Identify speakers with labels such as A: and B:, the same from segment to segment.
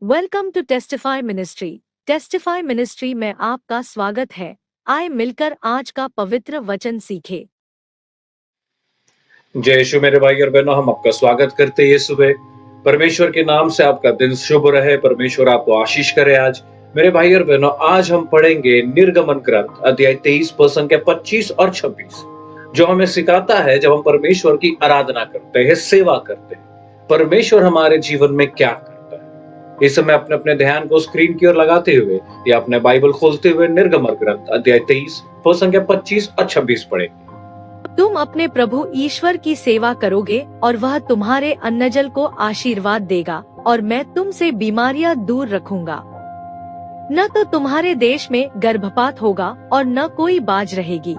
A: Welcome to testify ministry. Testify ministry में आपका स्वागत है। आए मिलकर आज का पवित्र वचन सीखे।
B: जय यीशु मेरे भाई और बहनों, हम आपका स्वागत करते हैं ये सुबह। परमेश्वर के नाम से आपका दिन शुभ रहे। परमेश्वर आपको आशीष करे। आज मेरे भाई और बहनों, आज हम पढ़ेंगे निर्गमन ग्रंथ अध्याय 23 वचन के 25 और 26, जो हमें सिखाता है जब हम परमेश्वर की आराधना करते हैं, सेवा करते हैं, परमेश्वर हमारे जीवन में क्या करता है। इस समय अपने अपने ध्यान को स्क्रीन की ओर लगाते हुए या अपने बाइबल खोलते हुए निर्गमन ग्रंथ अध्याय 23 वचन के 25 और 26 पढ़ेंगे।
A: तुम अपने प्रभु ईश्वर की सेवा करोगे और वह तुम्हारे अन्नजल को आशीर्वाद देगा, और मैं तुमसे बीमारियां दूर रखूंगा। न तो तुम्हारे देश में गर्भपात होगा और न कोई बाज रहेगी।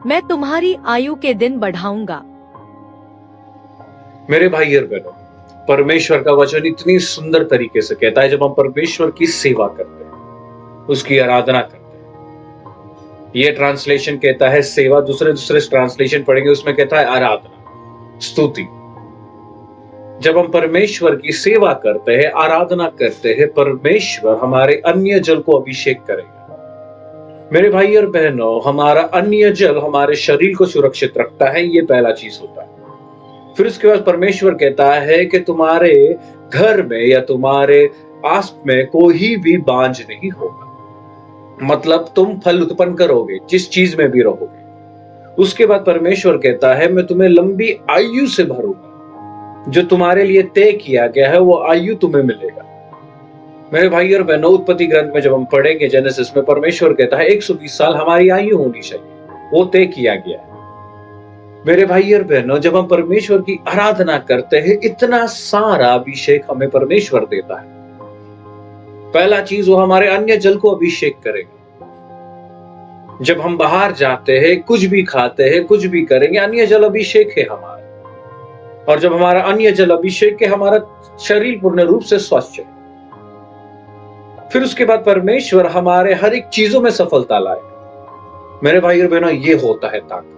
A: मैं तुम्हारी आयु के दिन बढ़ाऊंगा।
B: मेरे भाई और बहनों, परमेश्वर का वचन इतनी सुंदर तरीके से कहता है, जब हम परमेश्वर की सेवा करते हैं, उसकी आराधना करते हैं। ये ट्रांसलेशन कहता है सेवा, दूसरे ट्रांसलेशन पढ़ेंगे उसमें कहता है आराधना, स्तुति। जब हम परमेश्वर की सेवा करते हैं, आराधना करते हैं, परमेश्वर हमारे अन्य जल को अभिषेक करेगा। मेरे भाई और बहनों, हमारा अन्य जल हमारे शरीर को सुरक्षित रखता है, ये पहला चीज होता है। फिर उसके बाद परमेश्वर कहता है कि तुम्हारे घर में या तुम्हारे आस में कोई भी बांझ नहीं होगा। मतलब तुम फल उत्पन्न करोगे जिस चीज में भी रहोगे। उसके बाद परमेश्वर कहता है मैं तुम्हें लंबी आयु से भरूंगा। जो तुम्हारे लिए तय किया गया है वो आयु तुम्हें मिलेगा। मेरे भाई और बहनों, उत्पत्ति ग्रंथ में जब हम पढ़ेंगे जेनेसिस में, परमेश्वर कहता है 120 साल हमारी आयु होनी चाहिए, वो तय किया गया है। मेरे भाई और बहनों, जब हम परमेश्वर की आराधना करते हैं, इतना सारा अभिषेक हमें परमेश्वर देता है। पहला चीज, वो हमारे अन्य जल को अभिषेक करेगा। जब हम बाहर जाते हैं, कुछ भी खाते हैं, कुछ भी करेंगे, अन्य जल अभिषेक है हमारा। और जब हमारा अन्य जल अभिषेक है, हमारा शरीर पूर्ण रूप से स्वस्थ है। फिर उसके बाद परमेश्वर हमारे हर एक चीजों में सफलता लाएगा। मेरे भाई और बहनों, ये होता है ताकत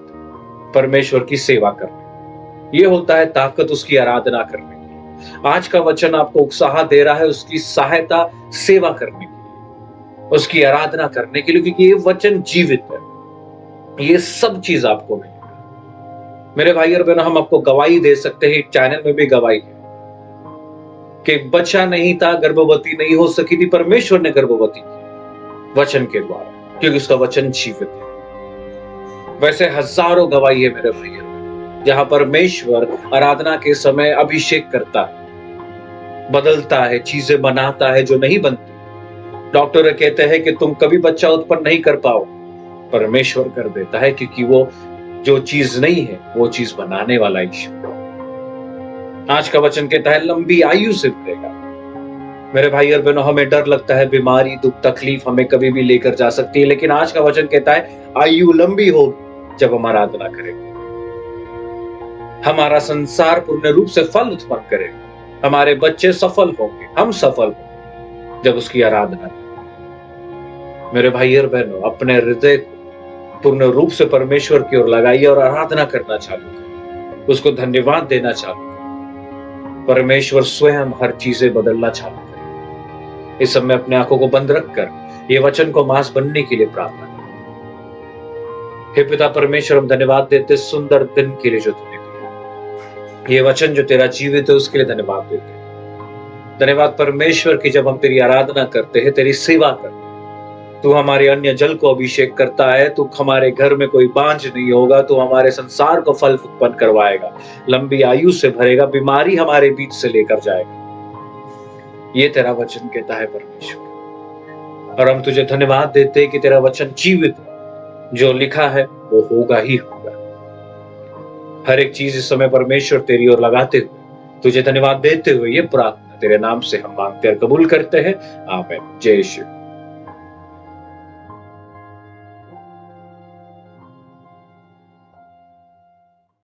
B: परमेश्वर की सेवा करने। ये होता है ताकत उसकी आराधना करने की। आज का वचन आपको उत्साह दे रहा है उसकी सहायता सेवा करने की, उसकी आराधना करने के लिए, क्योंकि ये वचन जीवित है। ये सब चीज आपको मिलेगा। मेरे भाई और बहनों, हम आपको गवाही दे सकते हैं, चैनल में भी गवाही है कि बच्चा नहीं था, गर्भवती नहीं हो सकी थी, परमेश्वर ने गर्भवती की वचन के द्वारा, क्योंकि उसका वचन जीवित है। वैसे हजारों गवाही है मेरे भैया, जहां परमेश्वर आराधना के समय अभिषेक करता है, बदलता है, चीजें बनाता है जो नहीं बनती। डॉक्टर कहते हैं कि तुम कभी बच्चा उत्पन्न नहीं कर पाओ, परमेश्वर कर देता है, क्योंकि वो जो चीज नहीं है वो चीज बनाने वाला ईश्वर। आज का वचन कहता है लंबी आयु से मिलेगा। मेरे भाई और बहनों, हमें डर लगता है, बीमारी, दुख, तकलीफ हमें कभी भी लेकर जा सकती है, लेकिन आज का वचन कहता है आयु लंबी होगी जब हम आराधना करेंगे। हमारा संसार पूर्ण रूप से फल उत्पन्न करेगा। हमारे बच्चे सफल होंगे, हम सफल होंगे जब उसकी आराधना करेंगे। मेरे भाई और बहनों, अपने हृदय को पूर्ण रूप से परमेश्वर की ओर लगाइए और आराधना करना चालू करें, उसको धन्यवाद देना चालू करें। परमेश्वर स्वयं हर चीजें बदलना चालू करें। इस समय अपने आंखों को बंद रखकर ये वचन को मांस बनने के लिए प्रार्थना करें। हे पिता परमेश्वर, हम धन्यवाद देते सुंदर दिन के लिए जो तूने दिया। ये वचन जो तेरा जीवित है उसके लिए धन्यवाद देते। धन्यवाद परमेश्वर की जब हम तेरी आराधना करते हैं, तेरी सेवा करते हैं, तू हमारे अन्य जल को अभिषेक करता है। तू हमारे घर में कोई बांझ नहीं होगा। तू हमारे संसार को फल उत्पन्न करवाएगा, लंबी आयु से भरेगा, बीमारी हमारे बीच से लेकर जाएगा। ये तेरा वचन कहता है परमेश्वर, और हम तुझे धन्यवाद देते हैं कि तेरा वचन जीवित है। जो लिखा है वो होगा ही होगा। हर एक चीज इस समय परमेश्वर तेरी ओर लगाते हुए, तुझे धन्यवाद देते हुए, ये प्रार्थना तेरे नाम से हम मांगते और कबूल करते हैं। आमीन। जय यीशु।